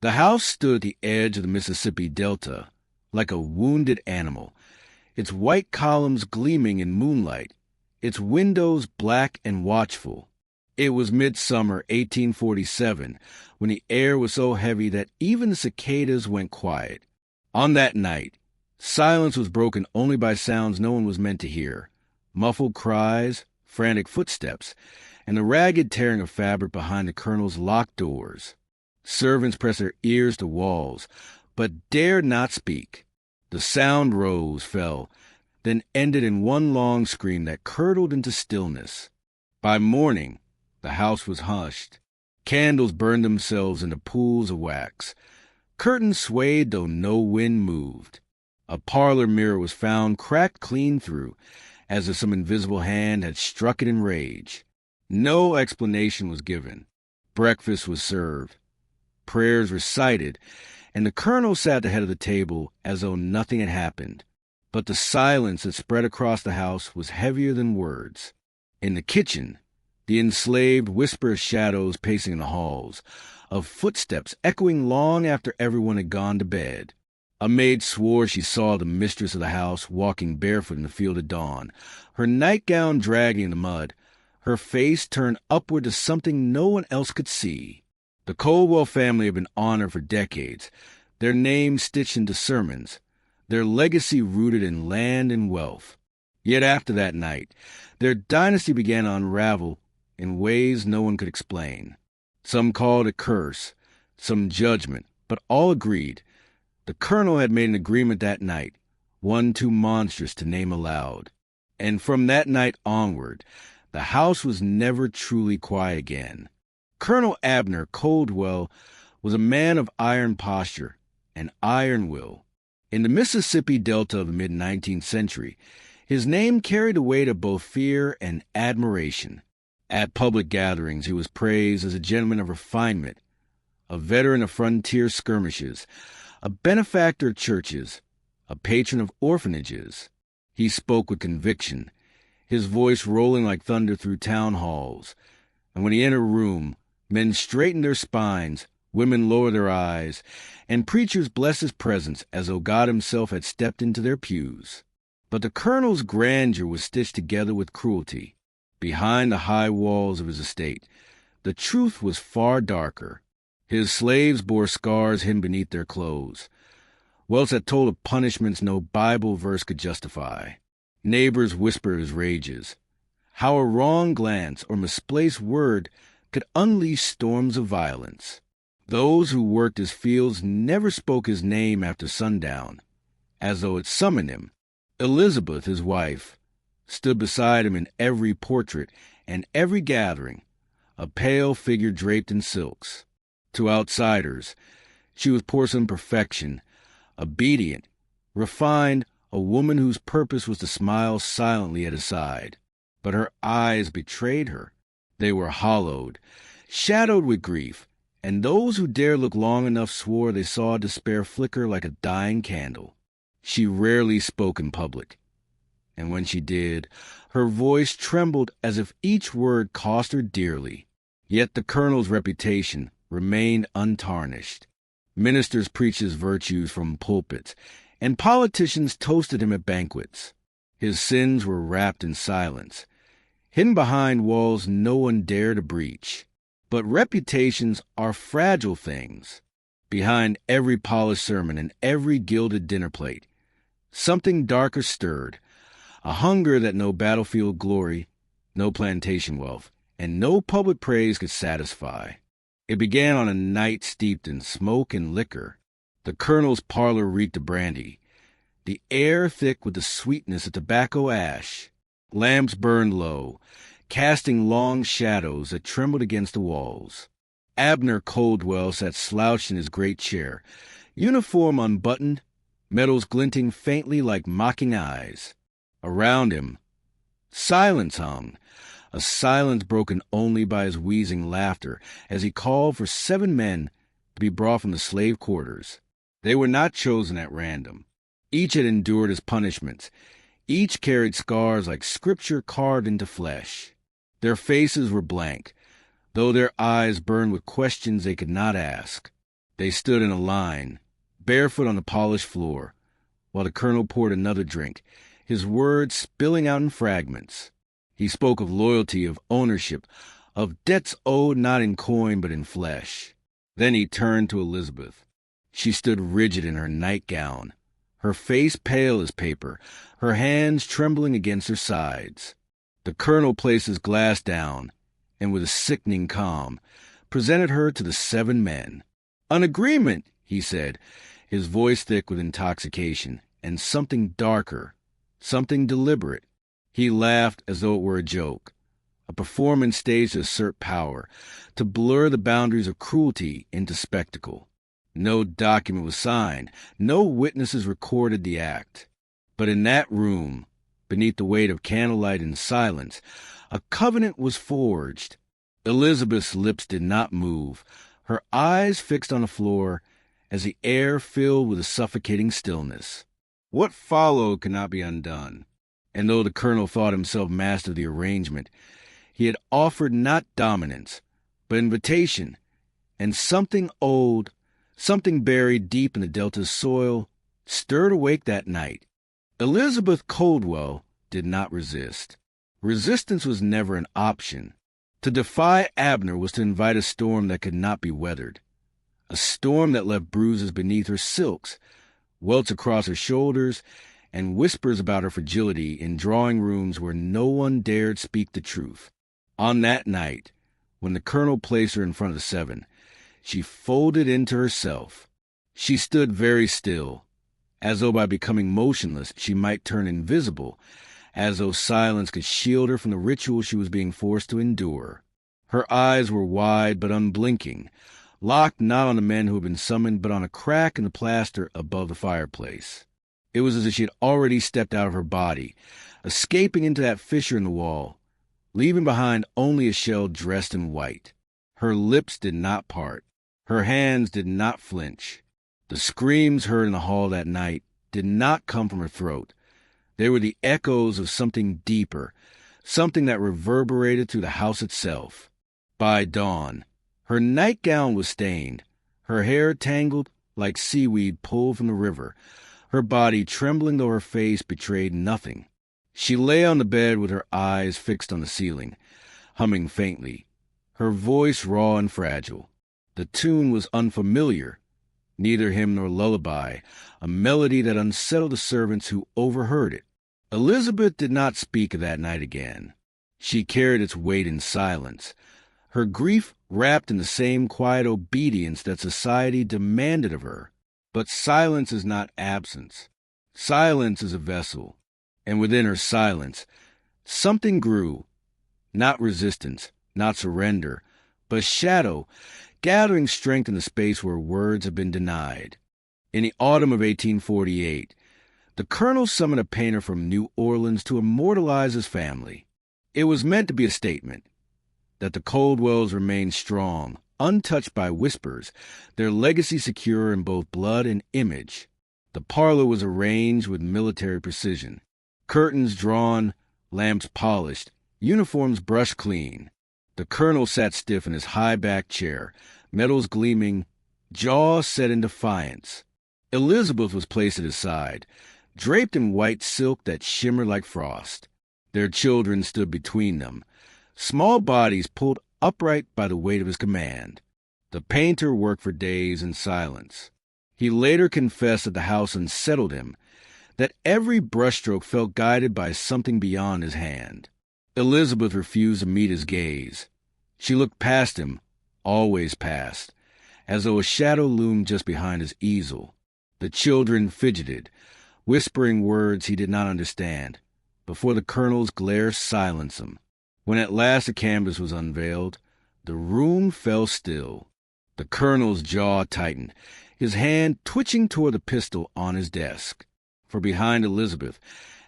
The house stood at the edge of the Mississippi Delta, like a wounded animal, its white columns gleaming in moonlight, its windows black and watchful. It was midsummer 1847, when the air was so heavy that even the cicadas went quiet. On that night, silence was broken only by sounds no one was meant to hear: muffled cries, frantic footsteps, and the ragged tearing of fabric behind the colonel's locked doors. Servants pressed their ears to walls, but dared not speak. The sound rose, fell, then ended in one long scream that curdled into stillness. By morning, the house was hushed. Candles burned themselves into pools of wax. Curtains swayed though no wind moved. A parlor mirror was found cracked clean through, as if some invisible hand had struck it in rage. No explanation was given. Breakfast was served, prayers recited, and the colonel sat at the head of the table as though nothing had happened. But the silence that spread across the house was heavier than words. In the kitchen, the enslaved whisper of shadows pacing in the halls, of footsteps echoing long after everyone had gone to bed. A maid swore she saw the mistress of the house walking barefoot in the field at dawn, her nightgown dragging in the mud, her face turned upward to something no one else could see. The Coldwell family had been honored for decades, their names stitched into sermons, their legacy rooted in land and wealth. Yet after that night, their dynasty began to unravel in ways no one could explain. Some called it curse, some judgment, but all agreed the colonel had made an agreement that night, one too monstrous to name aloud. And from that night onward, the house was never truly quiet again. Colonel Abner Coldwell was a man of iron posture and iron will. In the Mississippi Delta of the mid-19th century, his name carried a weight of both fear and admiration. At public gatherings, he was praised as a gentleman of refinement, a veteran of frontier skirmishes, a benefactor of churches, a patron of orphanages. He spoke with conviction, his voice rolling like thunder through town halls. And when he entered a room, men straightened their spines, women lowered their eyes, and preachers blessed his presence as though God himself had stepped into their pews. But the colonel's grandeur was stitched together with cruelty. Behind the high walls of his estate, the truth was far darker. His slaves bore scars hidden beneath their clothes, welts that told of punishments no Bible verse could justify. Neighbors whispered his rages, how a wrong glance or misplaced word could unleash storms of violence. Those who worked his fields never spoke his name after sundown, as though it summoned him. Elizabeth, his wife, stood beside him in every portrait and every gathering, a pale figure draped in silks. To outsiders, she was porcelain perfection, obedient, refined, a woman whose purpose was to smile silently at his side. But her eyes betrayed her. They were hollowed, shadowed with grief, and those who dared look long enough swore they saw despair flicker like a dying candle. She rarely spoke in public, and when she did, her voice trembled as if each word cost her dearly. Yet the colonel's reputation remained untarnished. Ministers preached his virtues from pulpits, and politicians toasted him at banquets. His sins were wrapped in silence, hidden behind walls no one dared to breach. But reputations are fragile things. Behind every polished sermon and every gilded dinner plate, something darker stirred, a hunger that no battlefield glory, no plantation wealth, and no public praise could satisfy. It began on a night steeped in smoke and liquor. The colonel's parlor reeked of brandy, the air thick with the sweetness of tobacco ash. Lamps burned low, casting long shadows that trembled against the walls. Abner Coldwell sat slouched in his great chair, uniform unbuttoned, medals glinting faintly like mocking eyes. Around him, silence hung, a silence broken only by his wheezing laughter as he called for 7 men to be brought from the slave quarters. They were not chosen at random. Each had endured his punishments. Each carried scars like scripture carved into flesh. Their faces were blank, though their eyes burned with questions they could not ask. They stood in a line, barefoot on the polished floor, while the colonel poured another drink, his words spilling out in fragments. He spoke of loyalty, of ownership, of debts owed not in coin but in flesh. Then he turned to Elizabeth. She stood rigid in her nightgown, her face pale as paper, her hands trembling against her sides. The colonel placed his glass down, and with a sickening calm, presented her to the 7 men. "An agreement," he said, his voice thick with intoxication, and something darker, something deliberate. He laughed as though it were a joke, a performance staged to assert power, to blur the boundaries of cruelty into spectacle. No document was signed, no witnesses recorded the act. But in that room, beneath the weight of candlelight and silence, a covenant was forged. Elizabeth's lips did not move, her eyes fixed on the floor as the air filled with a suffocating stillness. What followed could not be undone, and though the colonel thought himself master of the arrangement, he had offered not dominance, but invitation, and something old, something buried deep in the Delta's soil, stirred awake that night. Elizabeth Coldwell did not resist. Resistance was never an option. To defy Abner was to invite a storm that could not be weathered, a storm that left bruises beneath her silks, welts across her shoulders, and whispers about her fragility in drawing rooms where no one dared speak the truth. On that night, when the colonel placed her in front of the 7, she folded into herself. She stood very still, as though by becoming motionless she might turn invisible, as though silence could shield her from the ritual she was being forced to endure. Her eyes were wide but unblinking, locked not on the men who had been summoned, but on a crack in the plaster above the fireplace. It was as if she had already stepped out of her body, escaping into that fissure in the wall, leaving behind only a shell dressed in white. Her lips did not part. Her hands did not flinch. The screams heard in the hall that night did not come from her throat. They were the echoes of something deeper, something that reverberated through the house itself. By dawn, her nightgown was stained, her hair tangled like seaweed pulled from the river, her body trembling though her face betrayed nothing. She lay on the bed with her eyes fixed on the ceiling, humming faintly, her voice raw and fragile. The tune was unfamiliar, neither hymn nor lullaby, a melody that unsettled the servants who overheard it. Elizabeth did not speak of that night again. She carried its weight in silence, her grief wrapped in the same quiet obedience that society demanded of her. But silence is not absence. Silence is a vessel, and within her silence, something grew, not resistance, not surrender, but shadow, gathering strength in the space where words have been denied. In the autumn of 1848, the colonel summoned a painter from New Orleans to immortalize his family. It was meant to be a statement that the Coldwells remained strong, untouched by whispers, their legacy secure in both blood and image. The parlor was arranged with military precision, curtains drawn, lamps polished, uniforms brushed clean. The colonel sat stiff in his high-backed chair, metals gleaming, jaw set in defiance. Elizabeth was placed at his side, draped in white silk that shimmered like frost. Their children stood between them, small bodies pulled upright by the weight of his command. The painter worked for days in silence. He later confessed that the house unsettled him, that every brushstroke felt guided by something beyond his hand. Elizabeth refused to meet his gaze. She looked past him, always past, as though a shadow loomed just behind his easel. The children fidgeted, whispering words he did not understand, before the colonel's glare silenced them. When at last the canvas was unveiled, the room fell still. The colonel's jaw tightened, his hand twitching toward the pistol on his desk. For behind Elizabeth,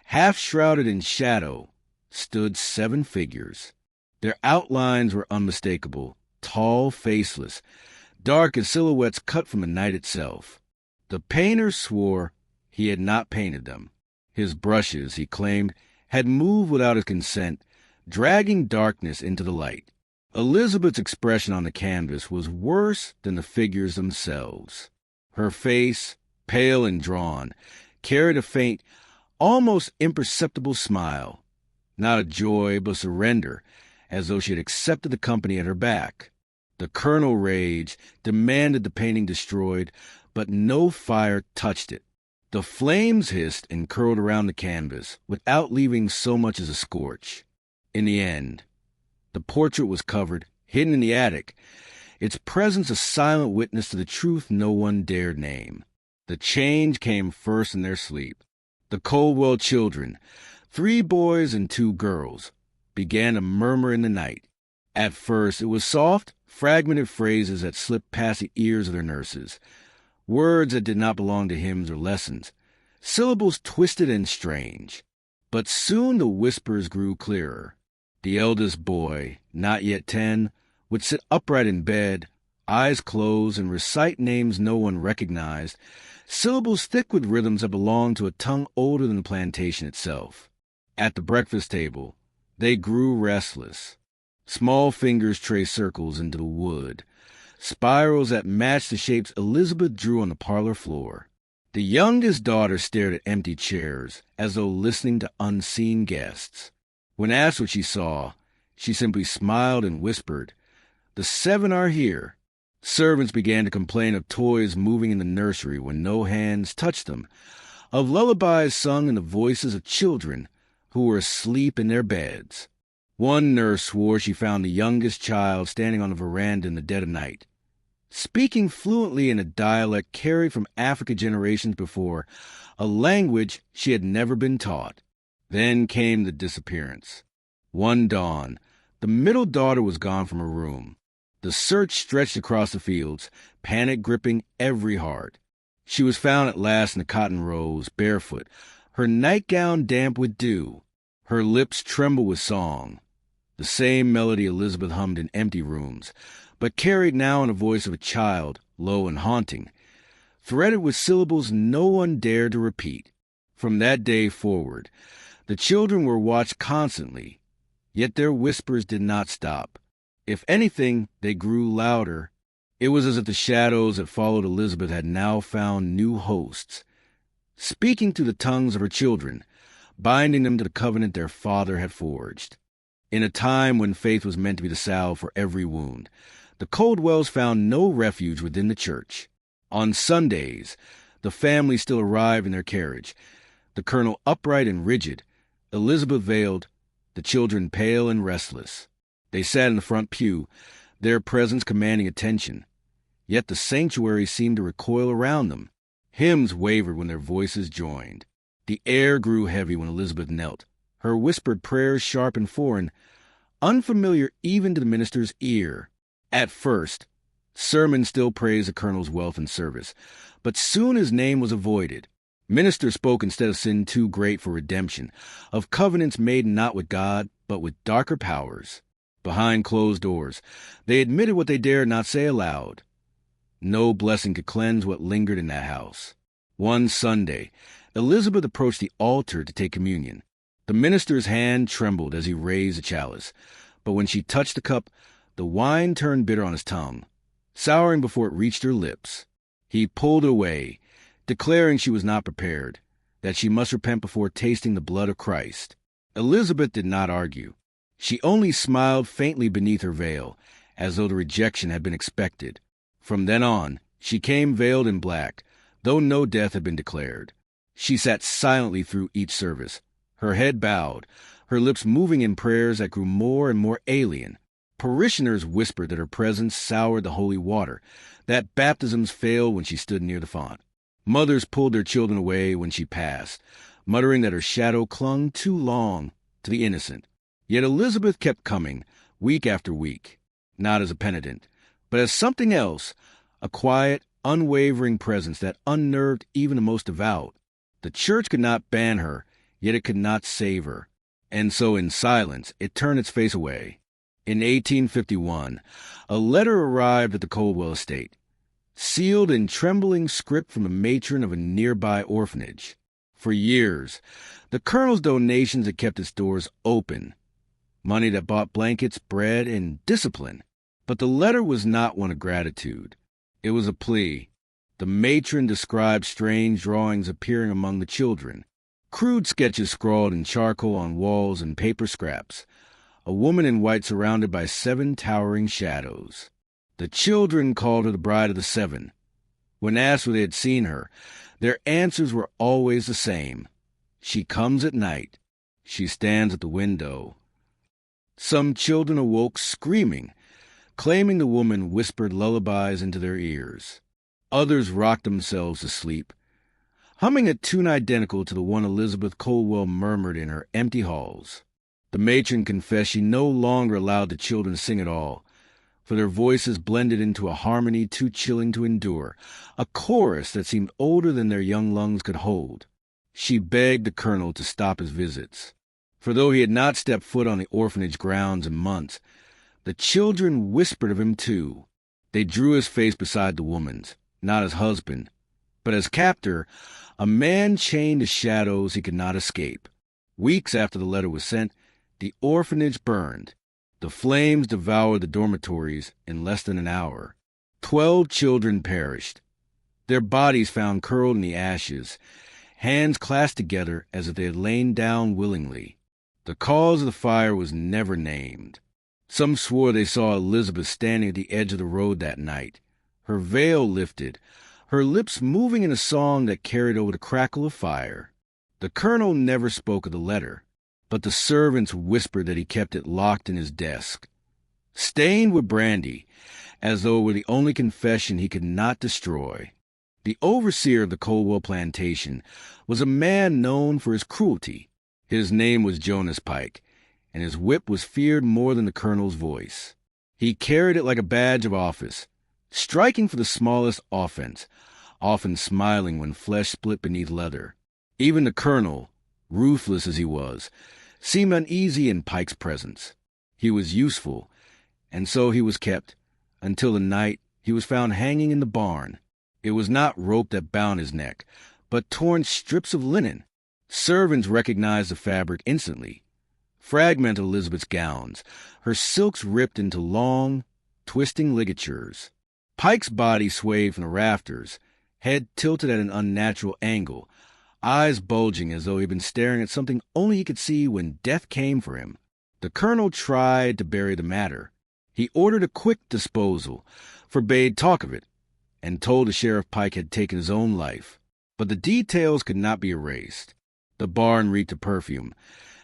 half shrouded in shadow, stood 7 figures. Their outlines were unmistakable, tall, faceless, dark as silhouettes cut from the night itself. The painter swore he had not painted them. His brushes, he claimed, had moved without his consent, dragging darkness into the light. Elizabeth's expression on the canvas was worse than the figures themselves. Her face, pale and drawn, carried a faint, almost imperceptible smile, not of joy but surrender, as though she had accepted the company at her back. The Colonel rage demanded the painting destroyed, but no fire touched it. The flames hissed and curled around the canvas, without leaving so much as a scorch. In the end, the portrait was covered, hidden in the attic, its presence a silent witness to the truth no one dared name. The change came first in their sleep. The Coldwell children, 3 boys and 2 girls, began to murmur in the night. At first it was soft, fragmented phrases that slipped past the ears of their nurses, words that did not belong to hymns or lessons, syllables twisted and strange. But soon the whispers grew clearer. The eldest boy, not yet 10, would sit upright in bed, eyes closed, and recite names no one recognized, syllables thick with rhythms that belonged to a tongue older than the plantation itself. At the breakfast table, they grew restless. Small fingers traced circles into the wood, spirals that matched the shapes Elizabeth drew on the parlor floor. The youngest daughter stared at empty chairs, as though listening to unseen guests. When asked what she saw, she simply smiled and whispered, "The 7 are here." Servants began to complain of toys moving in the nursery when no hands touched them, of lullabies sung in the voices of children who were asleep in their beds. One nurse swore she found the youngest child standing on the veranda in the dead of night, speaking fluently in a dialect carried from Africa generations before, a language she had never been taught. Then came the disappearance. One dawn, the middle daughter was gone from her room. The search stretched across the fields, panic gripping every heart. She was found at last in the cotton rows, barefoot, her nightgown damp with dew. Her lips trembled with song, the same melody Elizabeth hummed in empty rooms, but carried now in the voice of a child, low and haunting, threaded with syllables no one dared to repeat. From that day forward, the children were watched constantly, yet their whispers did not stop. If anything, they grew louder. It was as if the shadows that followed Elizabeth had now found new hosts, speaking to the tongues of her children, binding them to the covenant their father had forged. In a time when faith was meant to be the salve for every wound, the Coldwells found no refuge within the church. On Sundays, the family still arrived in their carriage, the Colonel upright and rigid, Elizabeth veiled, the children pale and restless. They sat in the front pew, their presence commanding attention. Yet the sanctuary seemed to recoil around them. Hymns wavered when their voices joined. The air grew heavy when Elizabeth knelt, her whispered prayers sharp and foreign, unfamiliar even to the minister's ear. At first, sermons still praised the Colonel's wealth and service, but soon his name was avoided. Ministers spoke instead of sin too great for redemption, of covenants made not with God, but with darker powers. Behind closed doors, they admitted what they dared not say aloud. No blessing could cleanse what lingered in that house. One Sunday, Elizabeth approached the altar to take communion. The minister's hand trembled as he raised the chalice, but when she touched the cup, the wine turned bitter on his tongue, souring before it reached her lips. He pulled it away, declaring she was not prepared, that she must repent before tasting the blood of Christ. Elizabeth did not argue. She only smiled faintly beneath her veil, as though the rejection had been expected. From then on, she came veiled in black, though no death had been declared. She sat silently through each service, her head bowed, her lips moving in prayers that grew more and more alien. Parishioners whispered that her presence soured the holy water, that baptisms failed when she stood near the font. Mothers pulled their children away when she passed, muttering that her shadow clung too long to the innocent. Yet Elizabeth kept coming, week after week, not as a penitent, but as something else, a quiet, unwavering presence that unnerved even the most devout. The church could not ban her, yet it could not save her, and so in silence it turned its face away. In 1851, a letter arrived at the Coldwell estate, sealed in trembling script from a matron of a nearby orphanage. For years, the Colonel's donations had kept its doors open. money that bought blankets, bread, and discipline. But the letter was not one of gratitude. It was a plea. The matron described strange drawings appearing among the children, crude sketches scrawled in charcoal on walls and paper scraps, a woman in white surrounded by 7 towering shadows. The children called her the Bride of the Seven. When asked where they had seen her, their answers were always the same. She comes at night. She stands at the window. Some children awoke screaming, claiming the woman whispered lullabies into their ears. Others rocked themselves to sleep, humming a tune identical to the one Elizabeth Colwell murmured in her empty halls. The matron confessed she no longer allowed the children to sing at all, for their voices blended into a harmony too chilling to endure, a chorus that seemed older than their young lungs could hold. She begged the colonel to stop his visits, for though he had not stepped foot on the orphanage grounds in months, the children whispered of him too. They drew his face beside the woman's, not as husband, but as captor, a man chained to shadows he could not escape. Weeks after the letter was sent, the orphanage burned. The flames devoured the dormitories in less than an hour. 12 children perished, their bodies found curled in the ashes, hands clasped together as if they had lain down willingly. The cause of the fire was never named. Some swore they saw Elizabeth standing at the edge of the road that night, her veil lifted, her lips moving in a song that carried over the crackle of fire. The colonel never spoke of the letter, but the servants whispered that he kept it locked in his desk, stained with brandy, as though it were the only confession he could not destroy. The overseer of the Colwell plantation was a man known for his cruelty. His name was Jonas Pike, and his whip was feared more than the colonel's voice. He carried it like a badge of office, striking for the smallest offense, often smiling when flesh split beneath leather. Even the colonel, ruthless as he was, seemed uneasy in Pike's presence. He was useful, and so he was kept, until the night he was found hanging in the barn. It was not rope that bound his neck, but torn strips of linen. Servants recognized the fabric instantly. Fragment of Elizabeth's gowns, her silks ripped into long, twisting ligatures. Pike's body swayed from the rafters, head tilted at an unnatural angle, eyes bulging as though he had been staring at something only he could see when death came for him. The colonel tried to bury the matter. He ordered a quick disposal, forbade talk of it, and told the sheriff Pike had taken his own life. But the details could not be erased. The barn reeked of perfume.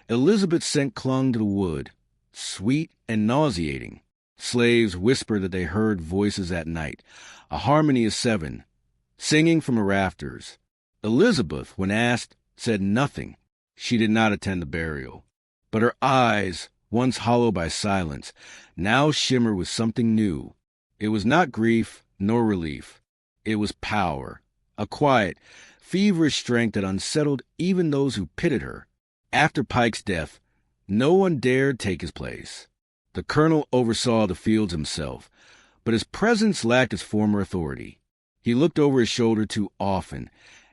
Elizabeth's scent clung to the wood, sweet and nauseating. Slaves whispered that they heard voices at night, a harmony of 7, singing from the rafters. Elizabeth, when asked, said nothing. She did not attend the burial. But her eyes, once hollow by silence, now shimmered with something new. It was not grief nor relief. It was power, a quiet, feverish strength that unsettled even those who pitied her. After Pike's death, no one dared take his place. The colonel oversaw the fields himself, but his presence lacked its former authority. He looked over his shoulder too often,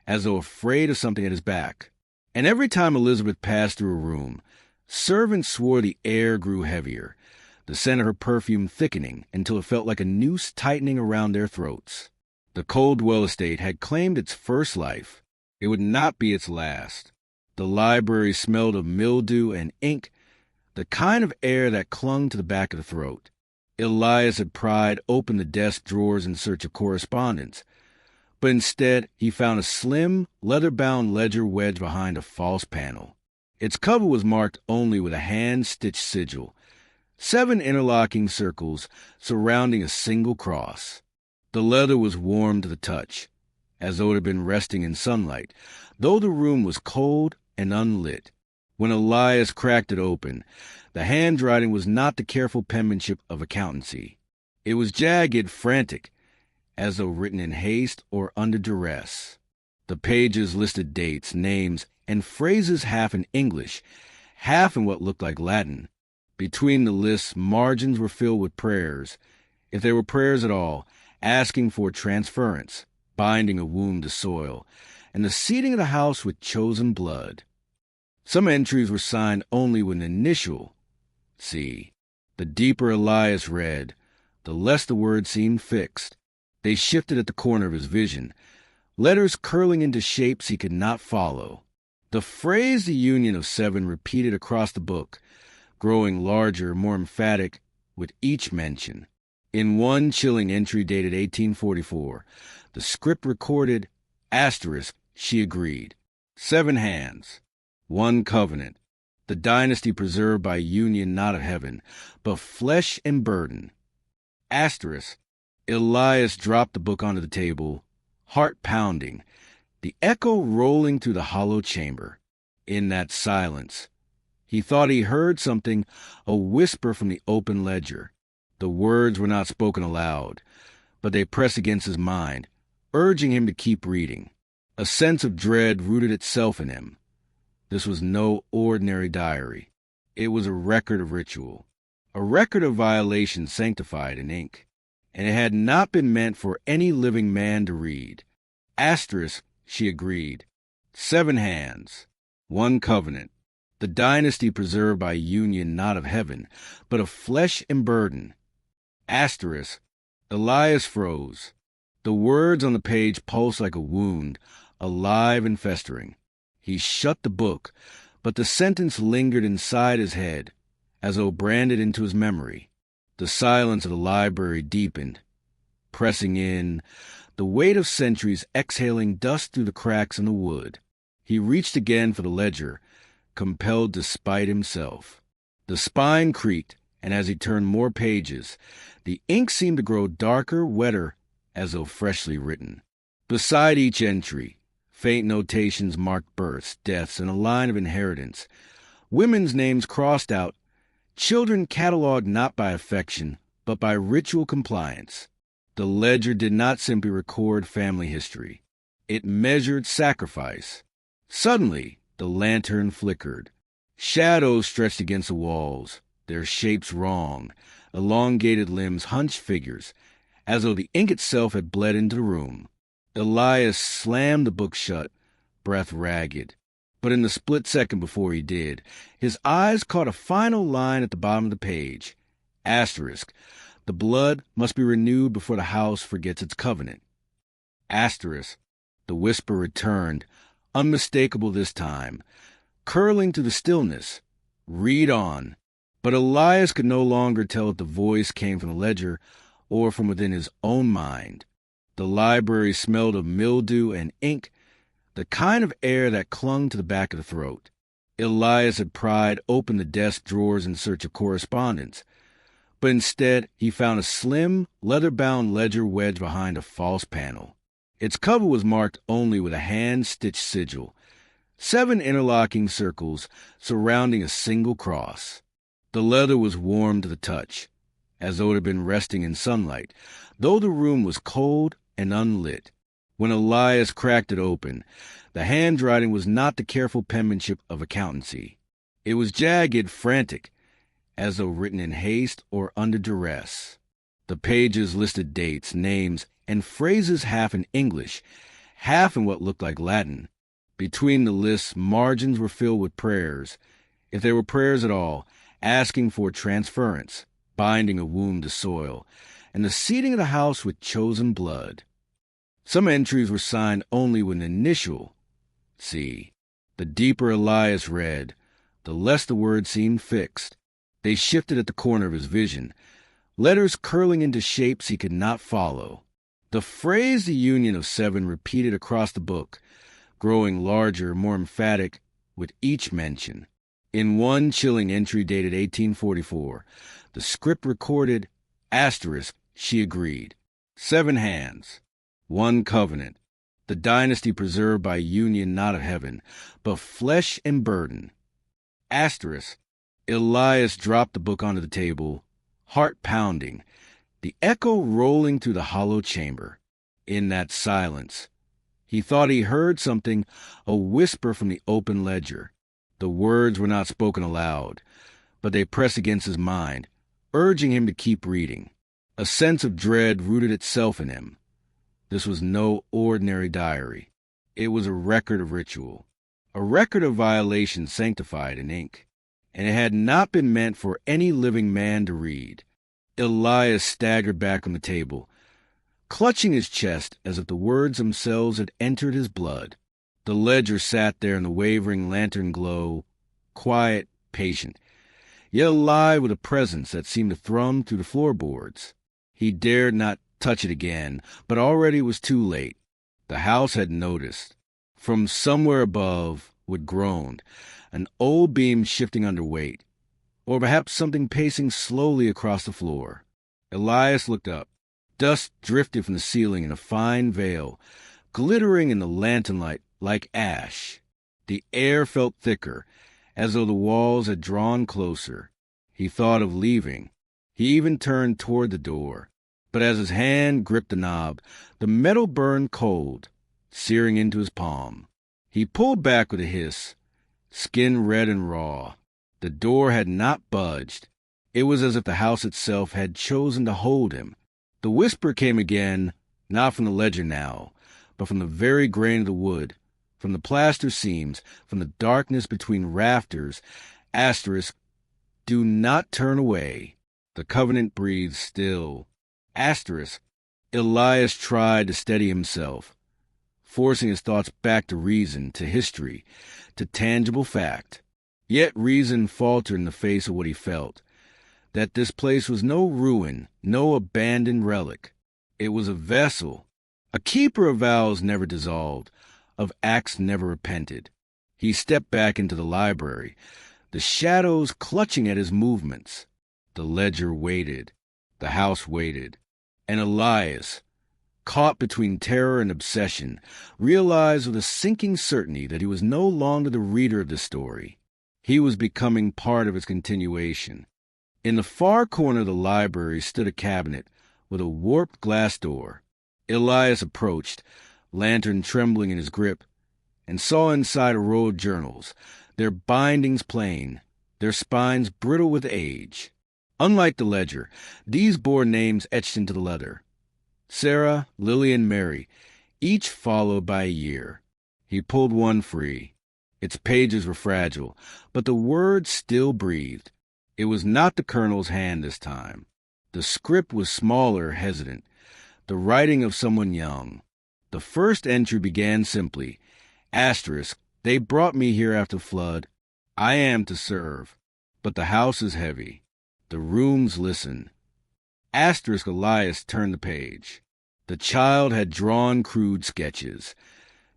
as though afraid of something at his back. And every time Elizabeth passed through a room, servants swore the air grew heavier, the scent of her perfume thickening until it felt like a noose tightening around their throats. The Coldwell estate had claimed its first life. It would not be its last. The library smelled of mildew and ink, the kind of air that clung to the back of the throat. Elias had pried open the desk drawers in search of correspondence, but instead he found a slim, leather-bound ledger wedged behind a false panel. Its cover was marked only with a hand-stitched sigil, 7 interlocking circles surrounding a single cross. The leather was warm to the touch, as though it had been resting in sunlight, though the room was cold and unlit. When Elias cracked it open, the handwriting was not the careful penmanship of accountancy. It was jagged, frantic, as though written in haste or under duress. The pages listed dates, names, and phrases half in English, half in what looked like Latin. Between the lists, margins were filled with prayers, if there were prayers at all, asking for transference, binding a wound to soil, and the seeding of the house with chosen blood. Some entries were signed only with an initial, See, the deeper Elias read, the less the words seemed fixed. They shifted at the corner of his vision, letters curling into shapes he could not follow. The phrase "the union of seven" repeated across the book, growing larger, more emphatic with each mention. In one chilling entry dated 1844, the script recorded, asterisk, she agreed. 7 hands, 1 covenant, the dynasty preserved by union not of heaven, but flesh and burden. Asterisk. Elias dropped the book onto the table, heart pounding, the echo rolling through the hollow chamber. In that silence, he thought he heard something, a whisper from the open ledger. The words were not spoken aloud, but they pressed against his mind, urging him to keep reading. A sense of dread rooted itself in him. This was no ordinary diary. It was a record of ritual, a record of violations sanctified in ink, and it had not been meant for any living man to read. Asterisk, she agreed. 7 hands, 1 covenant, the dynasty preserved by union not of heaven, but of flesh and burden. Asterisk. Elias froze. The words on the page pulsed like a wound, alive and festering. He shut the book, but the sentence lingered inside his head, as though branded into his memory. The silence of the library deepened, pressing in, the weight of centuries exhaling dust through the cracks in the wood. He reached again for the ledger, compelled to spite himself. The spine creaked, and as he turned more pages, the ink seemed to grow darker, wetter, as though freshly written. Beside each entry, faint notations marked births, deaths, and a line of inheritance. Women's names crossed out, children catalogued not by affection, but by ritual compliance. The ledger did not simply record family history. It measured sacrifice. Suddenly, the lantern flickered. Shadows stretched against the walls, their shapes wrong, elongated limbs, hunched figures, as though the ink itself had bled into the room. Elias slammed the book shut, breath ragged. But in the split second before he did, his eyes caught a final line at the bottom of the page. Asterisk. The blood must be renewed before the house forgets its covenant. Asterisk. The whisper returned, unmistakable this time, curling through the stillness. Read on. But Elias could no longer tell if the voice came from the ledger or from within his own mind. The library smelled of mildew and ink, the kind of air that clung to the back of the throat. Elias had pried open the desk drawers in search of correspondence, but instead he found a slim, leather-bound ledger wedged behind a false panel. Its cover was marked only with a hand-stitched sigil, 7 interlocking circles surrounding a single cross. The leather was warm to the touch, as though it had been resting in sunlight, though the room was cold and unlit. When Elias cracked it open, the handwriting was not the careful penmanship of accountancy. It was jagged, frantic, as though written in haste or under duress. The pages listed dates, names, and phrases half in English, half in what looked like Latin. Between the lists, margins were filled with prayers, if there were prayers at all, asking for transference, binding a wound to soil, and the seeding of the house with chosen blood. Some entries were signed only with an initial. See, the deeper Elias read, the less the words seemed fixed. They shifted at the corner of his vision, letters curling into shapes he could not follow. The phrase "the union of seven" repeated across the book, growing larger, more emphatic with each mention. In one chilling entry dated 1844, the script recorded, asterisk, she agreed. 7 hands, 1 covenant, the dynasty preserved by union not of heaven, but flesh and burden. Asterisk. Elias dropped the book onto the table, heart pounding, the echo rolling through the hollow chamber. In that silence, he thought he heard something, a whisper from the open ledger. The words were not spoken aloud, but they pressed against his mind, urging him to keep reading. A sense of dread rooted itself in him. This was no ordinary diary. It was a record of ritual, a record of violations sanctified in ink, and it had not been meant for any living man to read. Elias staggered back on the table, clutching his chest as if the words themselves had entered his blood. The ledger sat there in the wavering lantern glow, quiet, patient, yet alive with a presence that seemed to thrum through the floorboards. He dared not touch it again, but already it was too late. The house had noticed. From somewhere above, would groaned, an old beam shifting under weight, or perhaps something pacing slowly across the floor. Elias looked up. Dust drifted from the ceiling in a fine veil, glittering in the lantern light like ash. The air felt thicker, as though the walls had drawn closer. He thought of leaving. He even turned toward the door. But as his hand gripped the knob, the metal burned cold, searing into his palm. He pulled back with a hiss, skin red and raw. The door had not budged. It was as if the house itself had chosen to hold him. The whisper came again, not from the ledger now, but from the very grain of the wood, from the plaster seams, from the darkness between rafters. Asterisk, do not turn away. The covenant breathed still. Asterisk, Elias tried to steady himself, forcing his thoughts back to reason, to history, to tangible fact. Yet reason faltered in the face of what he felt, that this place was no ruin, no abandoned relic. It was a vessel, a keeper of vows never dissolved, of acts never repented. He stepped back into the library, the shadows clutching at his movements. The ledger waited. The house waited. And Elias, caught between terror and obsession, realized with a sinking certainty that he was no longer the reader of the story. He was becoming part of its continuation. In the far corner of the library stood a cabinet with a warped glass door. Elias approached, lantern trembling in his grip, and saw inside a row of journals, their bindings plain, their spines brittle with age. Unlike the ledger, these bore names etched into the leather. Sarah, Lily, and Mary, each followed by a year. He pulled one free. Its pages were fragile, but the words still breathed. It was not the Colonel's hand this time. The script was smaller, hesitant, the writing of someone young. The first entry began simply, asterisk, they brought me here after flood. I am to serve, but the house is heavy. The rooms listen. Asterisk, Elias turned the page. The child had drawn crude sketches.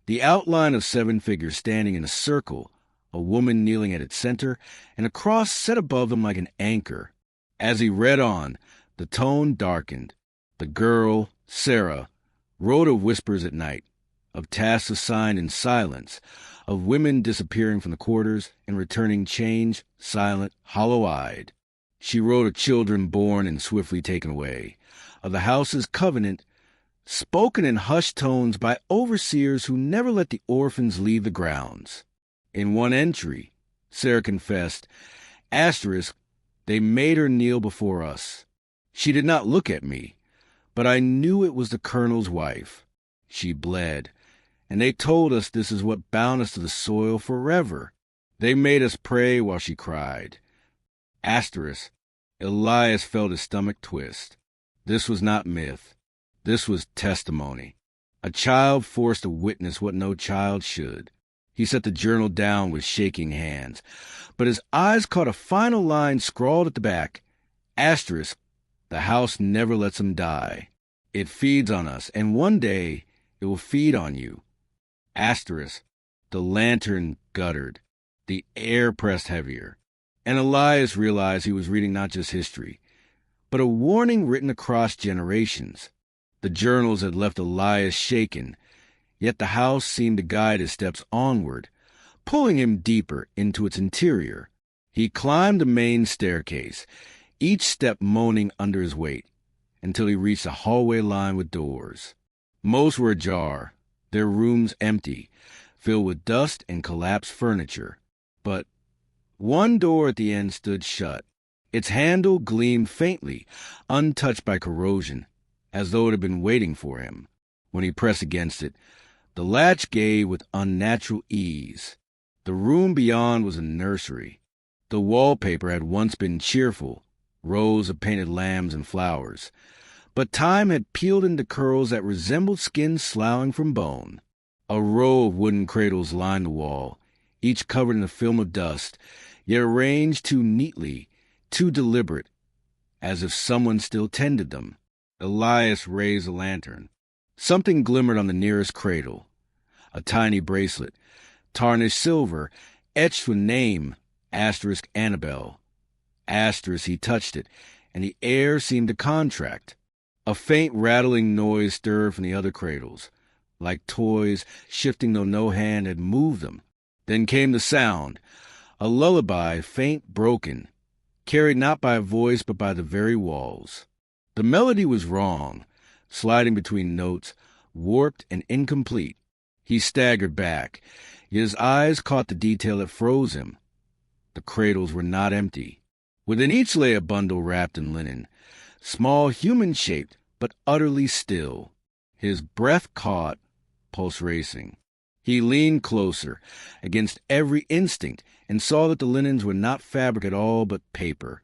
The outline of 7 figures standing in a circle, a woman kneeling at its center, and a cross set above them like an anchor. As he read on, the tone darkened. The girl, Sarah, wrote of whispers at night, of tasks assigned in silence, of women disappearing from the quarters and returning changed, silent, hollow-eyed. She wrote of children born and swiftly taken away, of the house's covenant, spoken in hushed tones by overseers who never let the orphans leave the grounds. In one entry, Sarah confessed, asterisk, they made her kneel before us. She did not look at me, but I knew it was the Colonel's wife. She bled, and they told us this is what bound us to the soil forever. They made us pray while she cried. Asterisk, Elias felt his stomach twist. This was not myth. This was testimony. A child forced to witness what no child should. He set the journal down with shaking hands, but his eyes caught a final line scrawled at the back. Asterisk, the house never lets him die. It feeds on us, and one day it will feed on you. Asterisk, the lantern guttered. The air pressed heavier, and Elias realized he was reading not just history, but a warning written across generations. The journals had left Elias shaken, yet the house seemed to guide his steps onward, pulling him deeper into its interior. He climbed the main staircase, each step moaning under his weight, until he reached a hallway lined with doors. Most were ajar, their rooms empty, filled with dust and collapsed furniture. But one door at the end stood shut. Its handle gleamed faintly, untouched by corrosion, as though it had been waiting for him. When he pressed against it, the latch gave with unnatural ease. The room beyond was a nursery. The wallpaper had once been cheerful, rows of painted lambs and flowers, but time had peeled into curls that resembled skin sloughing from bone. A row of wooden cradles lined the wall, each covered in a film of dust, yet arranged too neatly, too deliberate, as if someone still tended them. Elias raised a lantern. Something glimmered on the nearest cradle. A tiny bracelet, tarnished silver, etched with name, asterisk Annabelle. Asterisk, he touched it, and the air seemed to contract. A faint rattling noise stirred from the other cradles, like toys shifting though no hand had moved them. Then came the sound, a lullaby, faint, broken, carried not by a voice but by the very walls. The melody was wrong, sliding between notes, warped and incomplete. He staggered back, yet his eyes caught the detail that froze him. The cradles were not empty. Within each lay a bundle wrapped in linen, small, human-shaped, but utterly still. His breath caught, pulse racing. He leaned closer, against every instinct, and saw that the linens were not fabric at all but paper.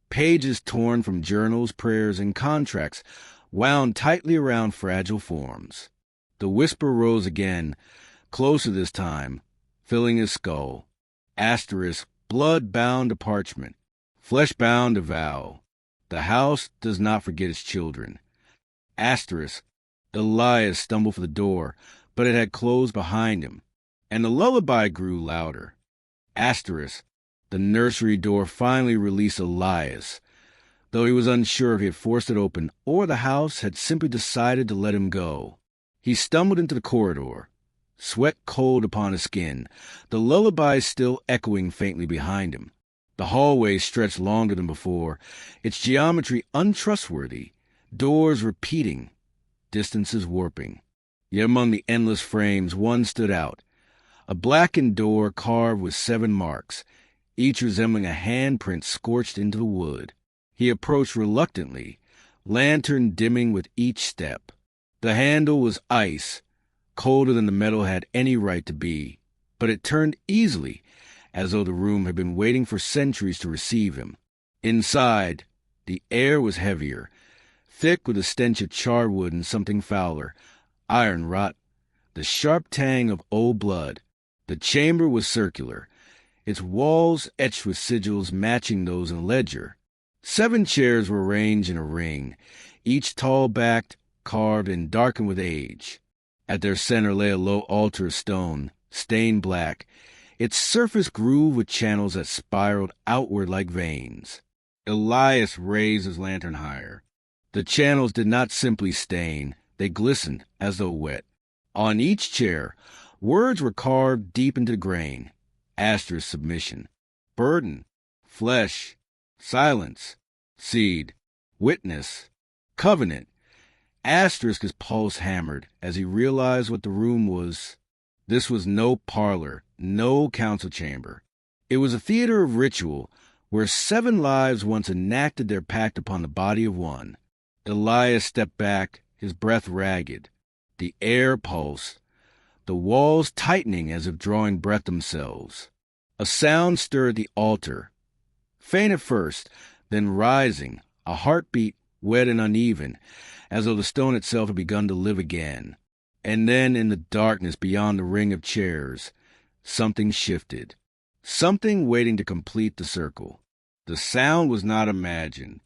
Pages torn from journals, prayers, and contracts, wound tightly around fragile forms. The whisper rose again, closer this time, filling his skull. Asterisk, blood bound to parchment, flesh bound to vow. The house does not forget its children. Asterisk, Elias stumbled for the door, but it had closed behind him, and the lullaby grew louder. Asterisk, the nursery door finally released Elias, though he was unsure if he had forced it open or the house had simply decided to let him go. He stumbled into the corridor, sweat cold upon his skin, the lullaby still echoing faintly behind him. The hallway stretched longer than before, its geometry untrustworthy, doors repeating, distances warping. Yet among the endless frames one stood out, a blackened door carved with 7 marks, each resembling a handprint scorched into the wood. He approached reluctantly, lantern dimming with each step. The handle was ice, colder than the metal had any right to be, but it turned easily, as though the room had been waiting for centuries to receive him. Inside, the air was heavier, thick with the stench of charred wood and something fouler, iron rot, the sharp tang of old blood. The chamber was circular, its walls etched with sigils matching those in a ledger. 7 chairs were arranged in a ring, each tall-backed, carved, and darkened with age. At their center lay a low altar of stone, stained black, its surface grooved with channels that spiraled outward like veins. Elias raised his lantern higher. The channels did not simply stain, they glistened as though wet. On each chair, words were carved deep into the grain. Asterisk, submission, burden, flesh, silence, seed, witness, covenant. Asterisk, his pulse hammered as he realized what the room was. This was no parlor, no council chamber. It was a theater of ritual where 7 lives once enacted their pact upon the body of one. Elias stepped back, his breath ragged. The air pulsed, the walls tightening as if drawing breath themselves. A sound stirred the altar, faint at first, then rising, a heartbeat wet and uneven, as though the stone itself had begun to live again. And then in the darkness beyond the ring of chairs, something shifted, something waiting to complete the circle. The sound was not imagined.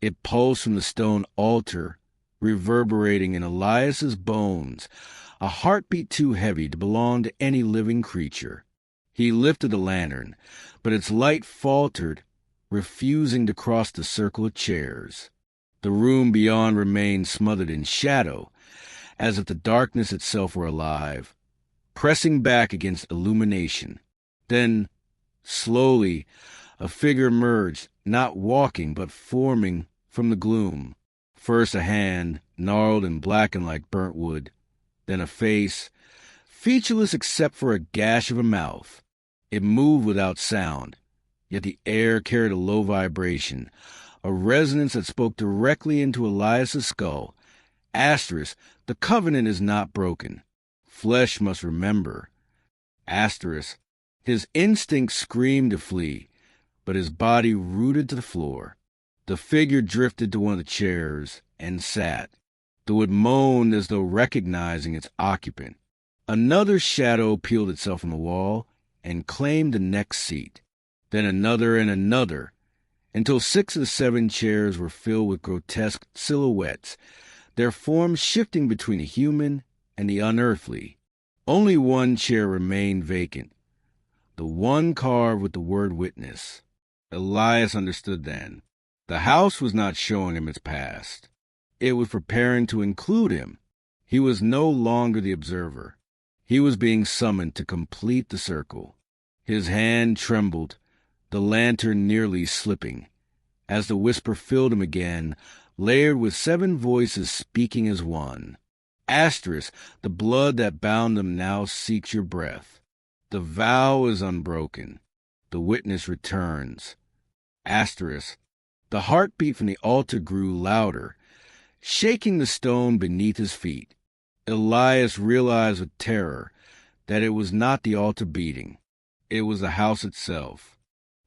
It pulsed from the stone altar, reverberating in Elias's bones, a heartbeat too heavy to belong to any living creature. He lifted the lantern, but its light faltered, refusing to cross the circle of chairs. The room beyond remained smothered in shadow, as if the darkness itself were alive, pressing back against illumination. Then, slowly, a figure emerged, not walking, but forming from the gloom. First a hand, gnarled and blackened like burnt wood, then a face, featureless except for a gash of a mouth. It moved without sound, yet the air carried a low vibration, a resonance that spoke directly into Elias's skull. Asterisk, the covenant is not broken. Flesh must remember. Asterisk, his instinct screamed to flee, but his body rooted to the floor. The figure drifted to one of the chairs and sat. The wood moaned as though recognizing its occupant. Another shadow peeled itself from the wall and claimed the next seat. Then another and another, until 6 of the 7 chairs were filled with grotesque silhouettes, their forms shifting between the human and the unearthly. Only one chair remained vacant, the one carved with the word witness. Elias understood then. The house was not showing him its past. It was preparing to include him. He was no longer the observer. He was being summoned to complete the circle. His hand trembled, the lantern nearly slipping, as the whisper filled him again, layered with 7 voices speaking as one. Asterisk, the blood that bound them now seeks your breath. The vow is unbroken. The witness returns. Asterisk, the heartbeat from the altar grew louder, shaking the stone beneath his feet. Elias realized with terror that it was not the altar beating. It was the house itself.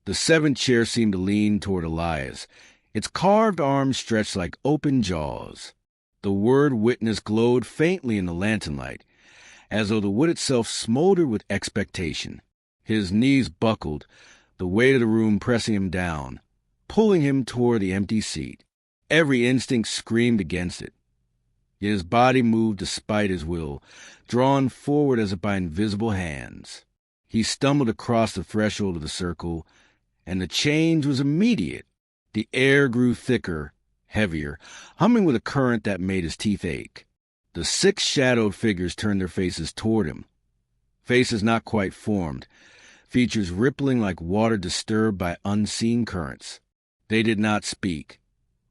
The 7th chair seemed to lean toward Elias, its carved arms stretched like open jaws. The word witness glowed faintly in the lantern light, as though the wood itself smoldered with expectation. His knees buckled, the weight of the room pressing him down, pulling him toward the empty seat. Every instinct screamed against it. Yet his body moved despite his will, drawn forward as if by invisible hands. He stumbled across the threshold of the circle, and the change was immediate. The air grew thicker, heavier, humming with a current that made his teeth ache. The 6 shadowed figures turned their faces toward him. Faces not quite formed, features rippling like water disturbed by unseen currents. They did not speak,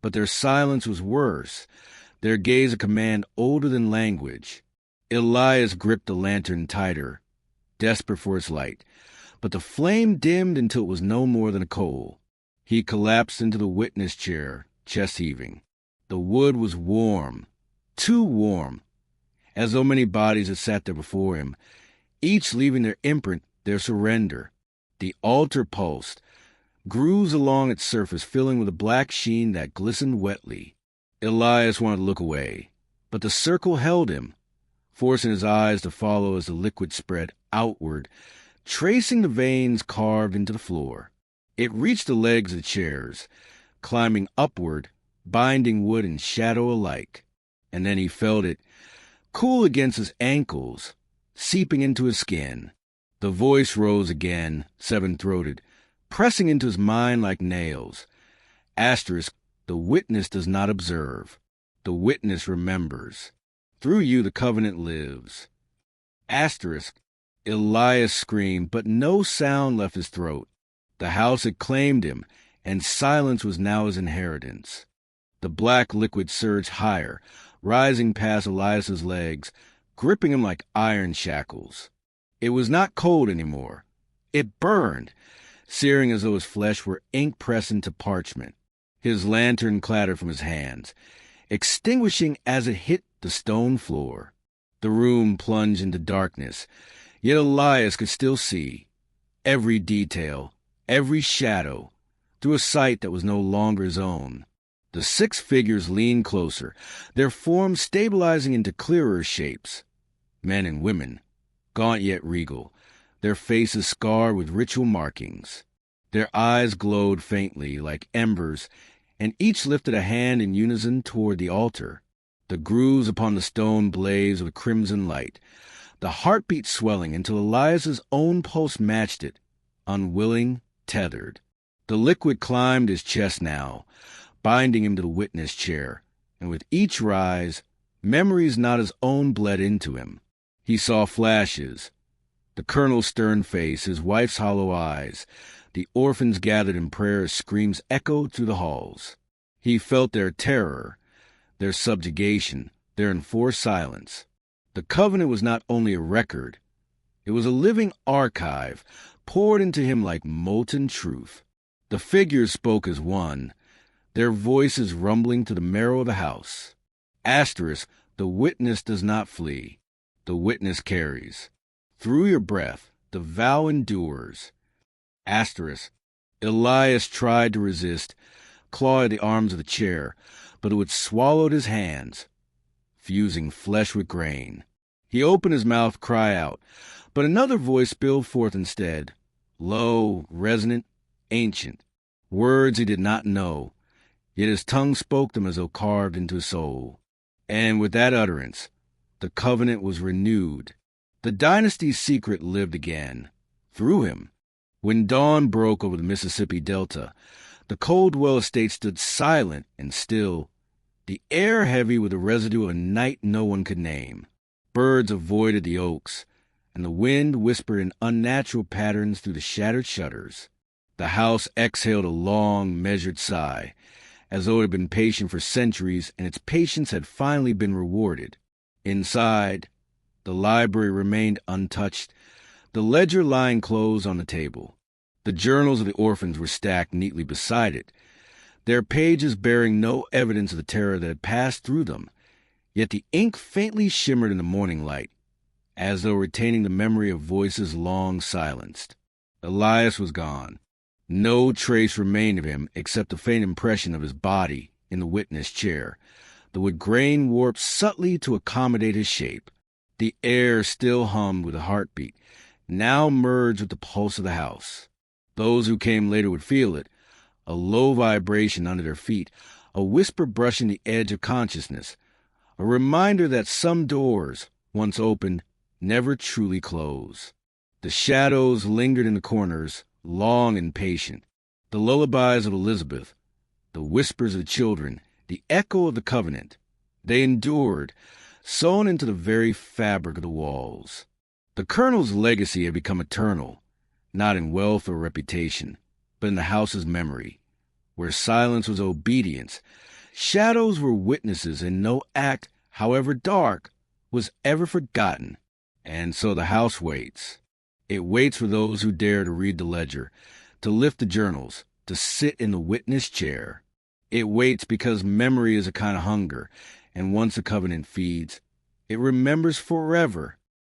but their silence was worse, their gaze a command older than language. Elias gripped the lantern tighter, desperate for its light, but the flame dimmed until it was no more than a coal. He collapsed into the witness chair, chest heaving. The wood was warm, too warm, as though many bodies had sat there before him, each leaving their imprint, their surrender. The altar pulsed, grooves along its surface filling with a black sheen that glistened wetly. Elias wanted to look away, but the circle held him, forcing his eyes to follow as the liquid spread outward, tracing the veins carved into the floor. It reached the legs of the chairs, climbing upward, binding wood and shadow alike. And then he felt it, cool against his ankles, seeping into his skin. The voice rose again, 7-throated, pressing into his mind like nails. Asterisk, the witness does not observe. The witness remembers. Through you the covenant lives. Asterisk, Elias screamed, but no sound left his throat. The house had claimed him, and silence was now his inheritance. The black liquid surged higher, rising past Elias's legs, gripping him like iron shackles. It was not cold anymore. It burned, searing as though his flesh were ink pressed into parchment. His lantern clattered from his hands, extinguishing as it hit the stone floor. The room plunged into darkness, yet Elias could still see every detail, every shadow, through a sight that was no longer his own. The 6 figures leaned closer, their forms stabilizing into clearer shapes. Men and women, gaunt yet regal, their faces scarred with ritual markings. Their eyes glowed faintly like embers, and each lifted a hand in unison toward the altar. The grooves upon the stone blazed with crimson light, the heartbeat swelling until Elias's own pulse matched it, unwilling, tethered. The liquid climbed his chest now, binding him to the witness chair, and with each rise, memories not his own bled into him. He saw flashes, the colonel's stern face, his wife's hollow eyes, the orphans gathered in prayer as screams echoed through the halls. He felt their terror, their subjugation, their enforced silence. The covenant was not only a record, it was a living archive, poured into him like molten truth. The figures spoke as one, their voices rumbling to the marrow of the house. Asterisk, the witness does not flee. The witness carries. Through your breath, the vow endures. Asterisk, Elias tried to resist, claw at the arms of the chair, but it had swallowed his hands, fusing flesh with grain. He opened his mouth to cry out, but another voice spilled forth instead, low, resonant, ancient, words he did not know, yet his tongue spoke them as though carved into his soul. And with that utterance, the covenant was renewed. The dynasty's secret lived again, through him. When dawn broke over the Mississippi Delta, the Coldwell estate stood silent and still, the air heavy with the residue of a night no one could name. Birds avoided the oaks, and the wind whispered in unnatural patterns through the shattered shutters. The house exhaled a long, measured sigh, as though it had been patient for centuries and its patience had finally been rewarded. Inside, the library remained untouched, the ledger lying closed on the table. The journals of the orphans were stacked neatly beside it, their pages bearing no evidence of the terror that had passed through them, yet the ink faintly shimmered in the morning light, as though retaining the memory of voices long silenced. Elias was gone. No trace remained of him except a faint impression of his body in the witness chair, the wood grain warped subtly to accommodate his shape. The air still hummed with a heartbeat, now merged with the pulse of the house. Those who came later would feel it, a low vibration under their feet, a whisper brushing the edge of consciousness, a reminder that some doors, once opened, never truly close. The shadows lingered in the corners, long and patient. The lullabies of Elizabeth, the whispers of the children, the echo of the covenant. They endured, sewn into the very fabric of the walls. The Colonel's legacy had become eternal, not in wealth or reputation, but in the house's memory, where silence was obedience. Shadows were witnesses, and no act, however dark, was ever forgotten. And so the house waits. It waits for those who dare to read the ledger, to lift the journals, to sit in the witness chair. It waits because memory is a kind of hunger, and once a covenant feeds, it remembers forever.